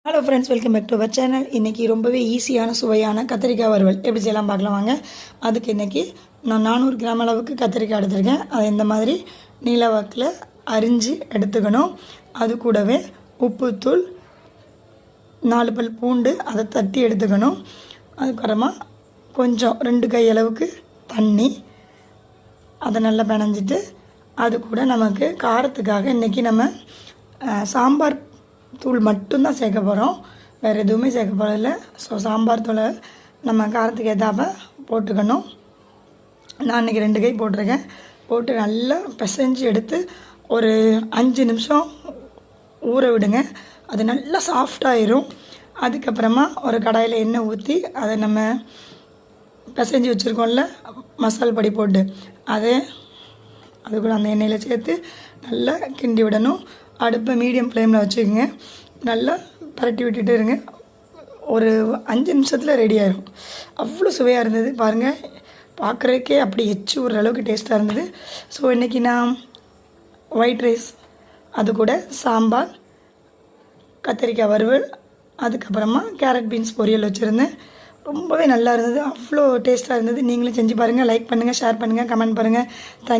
Hello friends, welcome back to our channel. இன்றைக்கி ரொம்பவே ஈஸியான சுவையான கத்திரிக்காய் வறுவல் எப்படி செய்யலாம் பார்க்கலாம் வாங்க. அதுக்கு இன்றைக்கி நான் 400 கிராம் அளவுக்கு கத்திரிக்காய் எடுத்திருக்கேன். அதை இந்த மாதிரி நீளவாக்கில் அரிஞ்சு எடுத்துக்கணும். அது கூடவே உப்புத்தூள், 4 பல் பூண்டு அதை தட்டி எடுத்துக்கணும். அதுக்கப்புறமா கொஞ்சம் 2 கை அளவுக்கு தண்ணி அதை நல்லா பிணைஞ்சிட்டு, அது கூட நமக்கு காரத்துக்காக இன்றைக்கி நம்ம சாம்பார் தூள் மட்டும்தான் சேர்க்க போகிறோம், வேறு எதுவுமே சேர்க்க போகிறதில்ல. ஸோ சாம்பார் தூளை நம்ம காரத்துக்கு ஏற்றாப்ப போட்டுக்கணும். நான் இன்றைக்கி 2 கை போட்டிருக்கேன். போட்டு நல்லா பிசைஞ்சு எடுத்து ஒரு 5 நிமிஷம் ஊற விடுங்க. அது நல்லா சாஃப்டாகிடும். அதுக்கப்புறமா ஒரு கடாயில் எண்ணெய் ஊற்றி அதை நம்ம பிசைஞ்சு வச்சுருக்கோம்ல மசால் பொடி போட்டு அது கூட அந்த எண்ணெயில் சேர்த்து நல்லா கிண்டி விடணும். அடுப்பை மீடியம் ஃப்ளேமில் வச்சுக்கோங்க. நல்லா பரட்டி விட்டுட்டு இருங்க. ஒரு 5 நிமிஷத்தில் ரெடி ஆகிடும். அவ்வளோ சுவையாக இருந்தது பாருங்கள். பார்க்குறதுக்கே அப்படி எச்சு ஒரு அளவுக்கு டேஸ்ட்டாக இருந்தது. ஸோ இன்றைக்கி நான் ஒயிட் ரைஸ், அது கூட சாம்பார், கத்திரிக்காய் வறுவல், அதுக்கப்புறமா கேரட் பீன்ஸ் பொரியல் வச்சுருந்தேன். ரொம்பவே நல்லா இருந்தது. அவ்வளோ டேஸ்ட்டாக இருந்தது. நீங்களும் செஞ்சு பாருங்கள். லைக் பண்ணுங்கள், ஷேர் பண்ணுங்கள், கமெண்ட் பண்ணுங்கள். தேங்க்யூ.